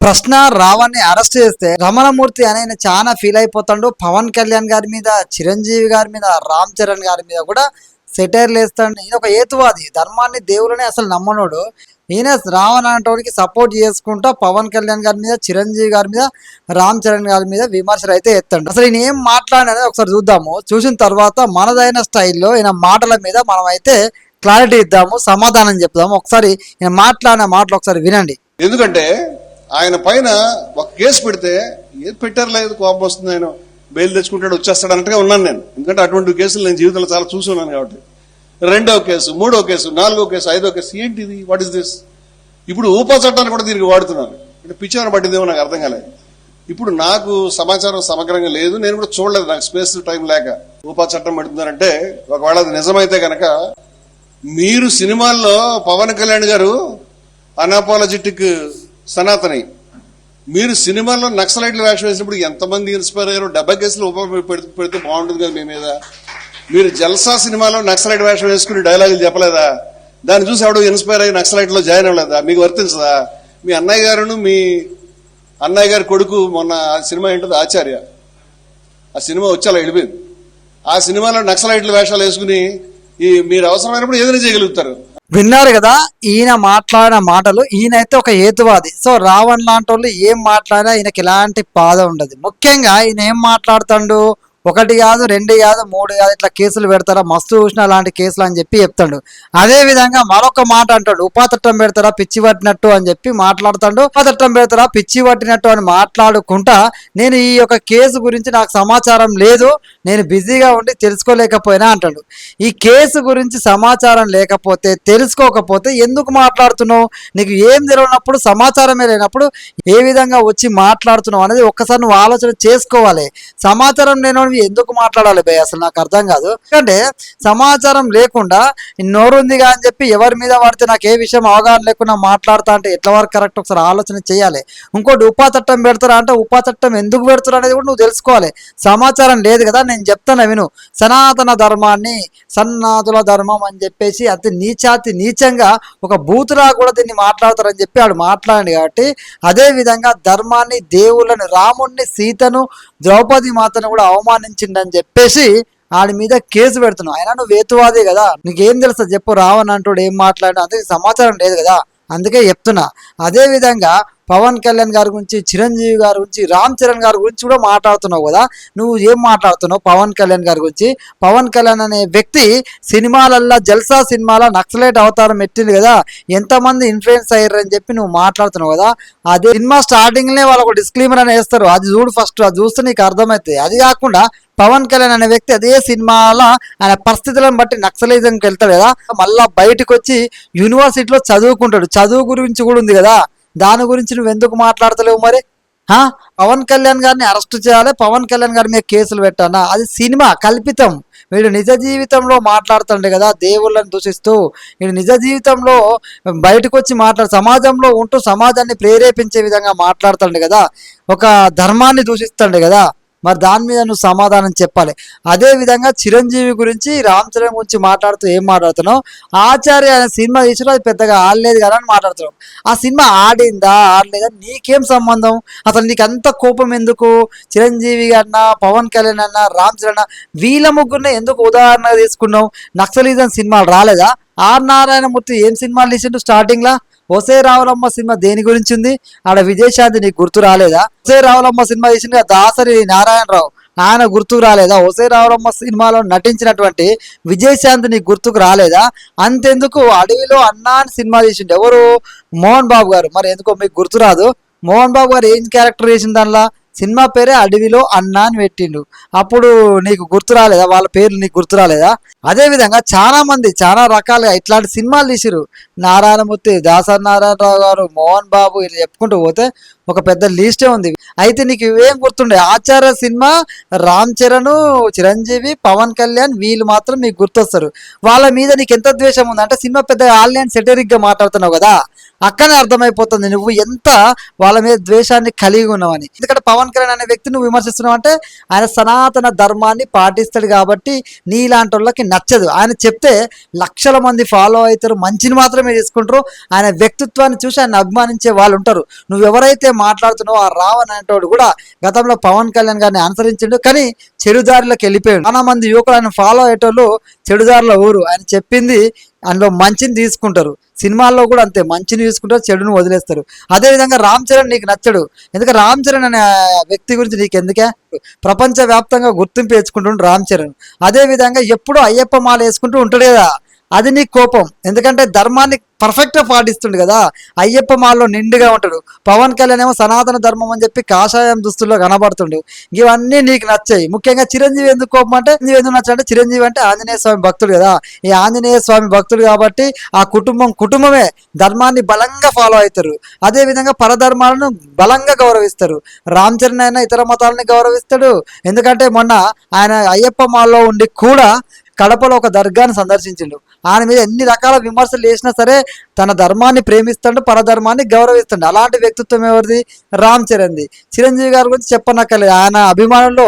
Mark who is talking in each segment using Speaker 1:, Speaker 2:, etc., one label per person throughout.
Speaker 1: ప్రశ్న రావణ్ణి అరెస్ట్ చేస్తే రమణమూర్తి ఆయన చాలా ఫీల్ అయిపోతాడు. పవన్ కళ్యాణ్ గారి మీద, చిరంజీవి గారి మీద, రామ్ చరణ్ గారి మీద కూడా సెటైర్లు వేస్తాడు. ఈయన ఒక హేతువాది, ధర్మాన్ని దేవులని అసలు నమ్మనోడు. ఈయన రావణ్ అంటోడికి సపోర్ట్ చేసుకుంటా పవన్ కళ్యాణ్ గారి మీద, చిరంజీవి గారి మీద, రామ్ చరణ్ గారి మీద విమర్శలు అయితే ఎత్తాడు. అసలు ఈయన ఏం మాట్లాడినది ఒకసారి చూద్దాము. చూసిన తర్వాత మనదైన స్టైల్లో ఈయన మాటల మీద మనం అయితే క్లారిటీ ఇద్దాము, సమాధానం చెప్దాము. ఒకసారి ఈయన మాట్లాడిన మాటలు ఒకసారి వినండి.
Speaker 2: ఎందుకంటే ఆయన పైన ఒక కేసు పెడితే ఏది పెట్టారు లేదు, కోపం వస్తుంది, ఆయన బెయిల్ తెచ్చుకుంటాడు, వచ్చేస్తాడు అన్నట్టుగా ఉన్నాను నేను. ఎందుకంటే అటువంటి కేసులు నేను జీవితంలో చాలా చూసున్నాను కాబట్టి. రెండవ కేసు, మూడో కేసు, నాలుగో కేసు, ఐదో కేసు, ఏంటిది, వాట్ ఇస్ దిస్? ఇప్పుడు ఊపా చట్టాన్ని కూడా దీనికి వాడుతున్నారు. అంటే పిచ్చోన పట్టిందేమో నాకు అర్థం కాలేదు. ఇప్పుడు నాకు సమాచారం సమగ్రంగా లేదు, నేను కూడా చూడలేదు, నాకు స్పేస్ టైం లేక. ఊపా చట్టం పెడుతున్నారంటే ఒకవేళ అది నిజమైతే కనుక మీరు సినిమాల్లో పవన్ కళ్యాణ్ గారు అన్అపాలజెటిక్ సనాతని, మీరు సినిమాల్లో నక్సలైట్లు వేషం వేసినప్పుడు ఎంతమంది ఇన్స్పైర్ అయ్యారు? 70 కేసులు పెడితే బాగుంటుంది కదా మీ మీద. మీరు జల్సా సినిమాలో నక్సలైట్ వేషం వేసుకుని డైలాగులు చెప్పలేదా? దాన్ని చూసి ఎవడు ఇన్స్పైర్ అయ్యి నక్సలైట్ లో జాయిన్ అవ్వలేదా? మీకు వర్తించదా? మీ అన్నయ్య గారును మీ అన్నయ్య గారి కొడుకు మొన్న సినిమా ఏంటది ఆచార్య, ఆ సినిమా వచ్చేలా వెళ్ళిపోయింది. ఆ సినిమాలో నక్సలైట్లు వేషాలు వేసుకుని మీరు అవసరమైనప్పుడు ఏదైనా చేయగలుగుతారు.
Speaker 1: విన్నారు కదా ఈయన మాట్లాడిన మాటలు. ఈయనైతే ఒక హేతువాది. సో రావణ్ లాంటి వాళ్ళు ఏం మాట్లాడినా ఈయనకి ఎలాంటి బాధ ఉండదు. ముఖ్యంగా ఈయన ఏం మాట్లాడుతాడు, 1 కాదు 2 కాదు 3 కాదు ఇట్లా కేసులు పెడతారా, మస్తు చూసిన అలాంటి కేసులు అని చెప్పి చెప్తాడు. అదే విధంగా మరొక మాట అంటాడు, ఉపాచట్టం పెడతారా పిచ్చి పట్టినట్టు అని చెప్పి మాట్లాడుతాడు. ఉపాచట్టం పెడతారా పిచ్చి పట్టినట్టు అని మాట్లాడుకుంటా నేను ఈ యొక్క కేసు గురించి నాకు సమాచారం లేదు, నేను బిజీగా ఉండి తెలుసుకోలేకపోయినా అంటాడు. ఈ కేసు గురించి సమాచారం లేకపోతే, తెలుసుకోకపోతే ఎందుకు మాట్లాడుతున్నావు? నీకు ఏం తెలియనప్పుడు, సమాచారమే లేనప్పుడు ఏ విధంగా వచ్చి మాట్లాడుతున్నావు అనేది ఒక్కసారి నువ్వు ఆలోచన చేసుకోవాలి. సమాచారం లేని ఎందుకు మాట్లాడాలి భయ్, అసలు నాకు అర్థం కాదు. ఎందుకంటే సమాచారం లేకుండా నోరుందిగా అని చెప్పి ఎవరి మీద పడితే నాకు ఏ విషయం అవగాహన లేకుండా మాట్లాడతా అంటే ఎట్ల వరకు కరెక్ట్ ఒకసారి ఆలోచన చేయాలి. ఇంకోటి ఉపా చట్టం పెడతారా అంటే ఉపా చట్టం ఎందుకు పెడతారు అనేది కూడా నువ్వు తెలుసుకోవాలి. సమాచారం లేదు కదా, నేను చెప్తాను విను. సనాతన ధర్మాన్ని సన్నాతుల ధర్మం అని చెప్పేసి అతి నీచంగా ఒక బూతులా కూడా దీన్ని మాట్లాడతారని చెప్పి వాడు మాట్లాడండి. కాబట్టి అదే విధంగా ధర్మాన్ని, దేవుళ్ళని, రాముణ్ణి, సీతను, ద్రౌపది మాతను కూడా అవమానించిండని చెప్పేసి ఆడి మీద కేసు పెడుతున్నావు. అయినా నువ్వు హేతువాదే కదా, నీకేం తెలుస్తుంది చెప్పు? రావణ్ అంటూ ఏం మాట్లాడినా అంతే సమాచారం లేదు కదా, అందుకే చెప్తున్నా. అదే విధంగా పవన్ కళ్యాణ్ గారి గురించి, చిరంజీవి గారి గురించి, రామ్ చరణ్ గారి గురించి కూడా మాట్లాడుతున్నావు కదా. నువ్వు ఏం మాట్లాడుతున్నావు పవన్ కళ్యాణ్ గారి గురించి? పవన్ కళ్యాణ్ అనే వ్యక్తి సినిమాలల్లో, జల్సా సినిమాలో నక్సలైట్ అవతారం ఎట్టింది కదా, ఎంతమంది ఇన్ఫ్లుయెన్స్ అయ్యారు అని చెప్పి నువ్వు మాట్లాడుతున్నావు కదా. అదే సినిమా స్టార్టింగ్లే వాళ్ళకు డిస్క్లైమర్ అని వేస్తారు, అది చూడు ఫస్ట్, అది చూస్తే నీకు అర్థమవుతుంది. అది కాకుండా పవన్ కళ్యాణ్ అనే వ్యక్తి అదే సినిమాలో ఆయన పరిస్థితులను బట్టి నక్సలిజంకి వెళ్తాడు కదా, మళ్ళా బయటకు వచ్చి యూనివర్సిటీలో చదువుకుంటాడు. చదువు గురించి కూడా ఉంది కదా, దాని గురించి నువ్వు ఎందుకు మాట్లాడతలేవు మరి? పవన్ కళ్యాణ్ గారిని అరెస్ట్ చేయాలి, పవన్ కళ్యాణ్ గారి మీద కేసులు పెట్టానా? అది సినిమా కల్పితం. వీడు నిజ జీవితంలో మాట్లాడుతుండే కదా దేవుళ్ళని దూషిస్తూ, వీడు నిజ జీవితంలో బయటకు వచ్చి సమాజంలో ఉంటూ సమాజాన్ని ప్రేరేపించే విధంగా మాట్లాడుతుండే కదా, ఒక ధర్మాన్ని దూషిస్తుండే కదా. మరి దాని మీద నువ్వు సమాధానం చెప్పాలి. అదే విధంగా చిరంజీవి గురించి, రామ్ చరణ్ గురించి మాట్లాడుతూ ఏం మాట్లాడుతున్నావు? ఆచార్య అనే సినిమా తీసినా అది పెద్దగా ఆడలేదు కదా అని మాట్లాడుతున్నావు. ఆ సినిమా ఆడిందా ఆడలేదా నీకేం సంబంధం? అసలు నీకు అంత కోపం ఎందుకు? చిరంజీవి అన్నా, పవన్ కళ్యాణ్ అన్నా, రామ్ చరణ్ వీళ్ళ ముగ్గురిని ఎందుకు ఉదాహరణగా తీసుకున్నావు? నక్సలిజం సినిమాలు రాలేదా? ఆర్ నారాయణమూర్తి ఏం సినిమాలు తీసిండు స్టార్టింగ్ లా? ఒసే రావులమ్మ సినిమా దేని గురించి ఉంది? ఆడ విజయశాంతి నీకు గుర్తు రాలేదా? ఒసే రావులమ్మ సినిమా తీసింది దాసరి నారాయణరావు, ఆయన గుర్తుకు రాలేదా? ఒసే రావులమ్మ సినిమాలో నటించినటువంటి విజయశాంతి నీకు గుర్తుకు రాలేదా? అంతెందుకు అడవిలో అన్నా అని సినిమా తీసిండు ఎవరు? మోహన్ బాబు గారు. మరి ఎందుకో మీకు గుర్తు రాదు? మోహన్ బాబు గారు ఏం క్యారెక్టర్ చేసింది దానిలో? సినిమా పేరే అడవిలో అన్నా అని పెట్టిండు. అప్పుడు నీకు గుర్తు రాలేదా? వాళ్ళ పేర్లు నీకు గుర్తు రాలేదా? అదే విధంగా చాలా మంది చాలా రకాలుగా ఇట్లాంటి సినిమాలు తీసిరు. నారాయణమూర్తి, దాసరి నారాయణరావు గారు, మోహన్ బాబు, ఇలా చెప్పుకుంటూ పోతే ఒక పెద్ద లిస్టే ఉంది. అయితే నీకు ఇవేం గుర్తుండే? ఆచార్య సినిమా, రామ్ చరణ్, చిరంజీవి, పవన్ కళ్యాణ్ వీళ్ళు మాత్రం మీకు గుర్తొస్తారు. వాళ్ళ మీద నీకు ఎంత ద్వేషం ఉంది అంటే సినిమా పెద్ద ఆన్లైన్ సెటరిక్ గా మాట్లాడుతున్నావు కదా, అక్కనే అర్థమైపోతుంది నువ్వు ఎంత వాళ్ళ మీద ద్వేషాన్ని కలిగి ఉన్నావని. ఎందుకంటే పవన్ పవన్ కళ్యాణ్ అనే వ్యక్తి నువ్వు విమర్శిస్తున్నావు అంటే ఆయన సనాతన ధర్మాన్ని పాటిస్తాడు కాబట్టి నీలాంటి వాళ్ళకి నచ్చదు. ఆయన చెప్తే లక్షల మంది ఫాలో అవుతారు, మంచిని మాత్రమే తీసుకుంటారు. ఆయన వ్యక్తిత్వాన్ని చూసి ఆయన అభిమానించే వాళ్ళు ఉంటారు. నువ్వు ఎవరైతే మాట్లాడుతున్నావో ఆ రావణ్ అనేటోడు కూడా గతంలో పవన్ కళ్యాణ్ గారిని అనుసరించిండు, కానీ చెడుదారిలోకి వెళ్ళిపోయాడు. చాలా మంది యువకులు ఆయన ఫాలో అయ్యేటోళ్ళు చెడుదారిలో ఊరు. ఆయన చెప్పింది అందులో మంచిని తీసుకుంటారు. సినిమాల్లో కూడా అంతే, మంచిని తీసుకుంటారు, చెడును వదిలేస్తారు. అదేవిధంగా రామ్ చరణ్ నీకు నచ్చడు, ఎందుకంటే రామ్ చరణ్ అనే వ్యక్తి గురించి నీకు ఎందుకే? ప్రపంచవ్యాప్తంగా గుర్తింపు తెచ్చుకుంటుండు రామ్ చరణ్. అదేవిధంగా ఎప్పుడూ అయ్యప్ప మాల వేసుకుంటూ ఉంటాడు కదా, అది నీకు కోపం. ఎందుకంటే ధర్మాన్ని పర్ఫెక్ట్గా పాటిస్తుండు కదా, అయ్యప్ప మాల్లో నిండుగా ఉంటాడు. పవన్ కళ్యాణ్ ఏమో సనాతన ధర్మం అని చెప్పి కాషాయం దుస్తుల్లో కనబడుతుండు. ఇవన్నీ నీకు నచ్చాయి. ముఖ్యంగా చిరంజీవి ఎందుకు కోపం అంటే, చిరంజీవి ఎందుకు నచ్చాలంటే చిరంజీవి అంటే ఆంజనేయ స్వామి భక్తుడు కదా. ఈ ఆంజనేయ స్వామి భక్తుడు కాబట్టి ఆ కుటుంబమే ధర్మాన్ని బలంగా ఫాలో అవుతారు. అదేవిధంగా పరధర్మాలను బలంగా గౌరవిస్తారు. రామ్ చరణ్ అయినా ఇతర మతాలని గౌరవిస్తాడు. ఎందుకంటే మొన్న ఆయన అయ్యప్ప మాల్లో ఉండి కూడా కడపలో ఒక దర్గాను సందర్శించిండు. ఆయన మీద ఎన్ని రకాల విమర్శలు చేసినా సరే తన ధర్మాన్ని ప్రేమిస్తాడు, పరధర్మాన్ని గౌరవిస్తాడు. అలాంటి వ్యక్తిత్వం ఎవరిది? రామ్ చరణ్ది. చిరంజీవి గారి గురించి చెప్పనక్కర్లేదు. ఆయన అభిమానుల్లో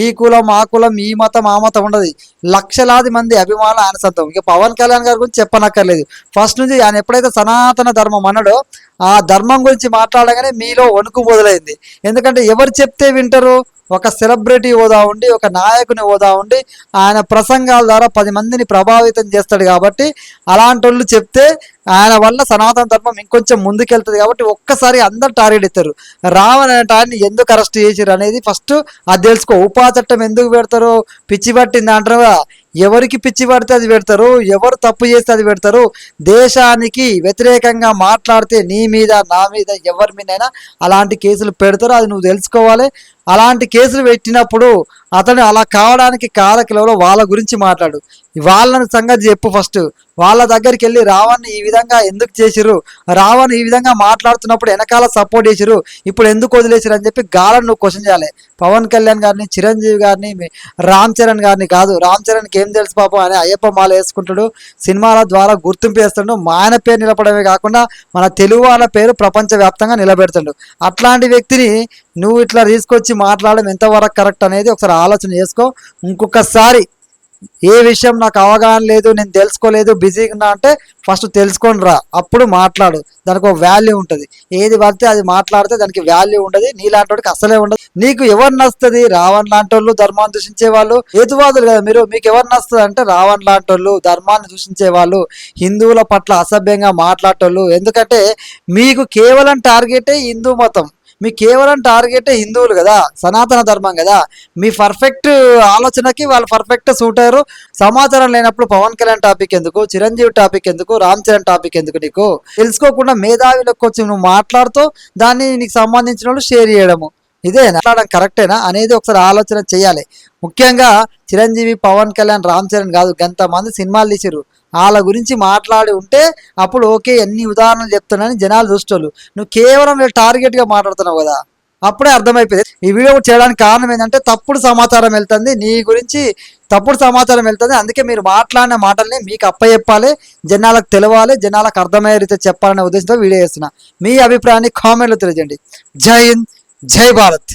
Speaker 1: ఈ కులం ఆ కులం, ఈ మతం ఆ మతం ఉండదు. లక్షలాది మంది అభిమానులు ఆయన సొంతం. ఇక పవన్ కళ్యాణ్ గారి గురించి చెప్పనక్కర్లేదు. ఫస్ట్ నుంచి ఆయన ఎప్పుడైతే సనాతన ధర్మం అన్నాడో ఆ ధర్మం గురించి మాట్లాడగానే మీలో వణుకు మొదలైంది. ఎందుకంటే ఎవరు చెప్తే వింటారు? ఒక సెలబ్రిటీ హోదా ఉండి, ఒక నాయకుని హోదా ఉండి ఆయన ప్రసంగాల ద్వారా 10 మందిని ప్రభావితం చేస్తాడు కాబట్టి అలాంటి వాళ్ళు చెప్తే ఆయన వల్ల సనాతన ధర్మం ఇంకొంచెం ముందుకెళ్తుంది. కాబట్టి ఒక్కసారి అందరు టార్గెట్ ఇస్తారు. రావణ్ అనే టాన్ని ఎందుకు అరెస్ట్ చేశారు అనేది ఫస్ట్ అది తెలుసుకో. ఉపా చట్టం ఎందుకు పెడతారు? పిచ్చి పట్టింది అంటారుగా, ఎవరికి పిచ్చి పడితే అది పెడతారు, ఎవరు తప్పు చేస్తే అది పెడతారు. దేశానికి వ్యతిరేకంగా మాట్లాడితే నీ మీద నా మీద ఎవరి మీదైనా అలాంటి కేసులు పెడతారు. అది నువ్వు తెలుసుకోవాలి. అలాంటి కేసులు పెట్టినప్పుడు అతను అలా కావడానికి కారకులలో వాళ్ళ గురించి మాట్లాడు. వాళ్ళని సంగతి చెప్పు ఫస్ట్. వాళ్ళ దగ్గరికి వెళ్ళి రావణ్ ఈ విధంగా ఎందుకు చేసిరు, రావణ్ ఈ విధంగా మాట్లాడుతున్నప్పుడు వెనకాల సపోర్ట్ చేసిరు, ఇప్పుడు ఎందుకు వదిలేసిరు అని చెప్పి గాలను నువ్వు క్వశ్చన్ చేయాలి. పవన్ కళ్యాణ్ గారిని, చిరంజీవి గారిని, రామ్ చరణ్ గారిని కాదు. రామ్ చరణ్కి ఏం తెలుసు పాపం, ఆయన అయ్యప్ప మాల వేసుకుంటాడు, సినిమాల ద్వారా గుర్తింపు చేస్తాడు, ఆయన పేరు నిలబడమే కాకుండా మన తెలుగు వాళ్ళ పేరు ప్రపంచవ్యాప్తంగా నిలబెడతాడు. అట్లాంటి వ్యక్తిని నువ్వు ఇట్లా తీసుకొచ్చి మాట్లాడడం ఎంతవరకు కరెక్ట్ అనేది ఒకసారి ఆలోచన చేసుకో. ఇంకొకసారి ఏ విషయం నాకు అవగాహన లేదు, నేను తెలుసుకోలేదు, బిజీగా ఉన్నా అంటే ఫస్ట్ తెలుసుకొని రా, అప్పుడు మాట్లాడు. దానికి ఒక వాల్యూ ఉంటుంది. ఏది పడితే అది మాట్లాడితే దానికి వాల్యూ ఉండదు. నీలాంటి వాడికి అసలే ఉండదు. నీకు ఎవరు నస్తుంది? రావణ్ లాంటి వాళ్ళు, ధర్మాన్ని దూషించే వాళ్ళు, హేతువాదులు కదా మీరు. మీకు ఎవరు నస్తుంది అంటే రావణ్ లాంటి వాళ్ళు, ధర్మాన్ని దూషించే వాళ్ళు, హిందువుల పట్ల అసభ్యంగా మాట్లాడేటోళ్ళు. ఎందుకంటే మీకు కేవలం టార్గెటే హిందూ మతం, మీకు కేవలం టార్గెటే హిందువులు కదా, సనాతన ధర్మం కదా. మీ పర్ఫెక్ట్ ఆలోచనకి వాళ్ళు పర్ఫెక్ట్ సూట్ అయ్యారు. సమాచారం లేనప్పుడు పవన్ కళ్యాణ్ టాపిక్ ఎందుకు, చిరంజీవి టాపిక్ ఎందుకు, రామ్ చరణ్ టాపిక్ ఎందుకు? నీకు తెలుసుకోకుండా మేధావిలోకి వచ్చి నువ్వు మాట్లాడుతూ దాన్ని నీకు సంబంధించిన వాళ్ళు షేర్ చేయడము, ఇదే మాట్లాడడం కరెక్టేనా అనేది ఒకసారి ఆలోచన చేయాలి. ముఖ్యంగా చిరంజీవి, పవన్ కళ్యాణ్, రామ్ చరణ్ కాదు, గంతమంది సినిమాలు తీసిరు. వాళ్ళ గురించి మాట్లాడి ఉంటే అప్పుడు ఓకే, ఎన్ని ఉదాహరణలు చెప్తున్నానని జనాలు చూసేవాళ్ళు. నువ్వు కేవలం టార్గెట్గా మాట్లాడుతున్నావు కదా, అప్పుడే అర్థమైపోయింది. ఈ వీడియో చేయడానికి కారణం ఏంటంటే తప్పుడు సమాచారం వెళ్తుంది నీ గురించి, తప్పుడు సమాచారం వెళ్తుంది. అందుకే మీరు మాట్లాడిన మాటల్ని మీకు అప్పచెప్పాలి, జనాలకు తెలవాలి, జనాలకు అర్థమయ్యే రీతి చెప్పాలనే ఉద్దేశంతో వీడియో చేస్తున్నా. మీ అభిప్రాయాన్ని కామెంట్లో తెలియజేయండి. జై హింద్, జై భారత్.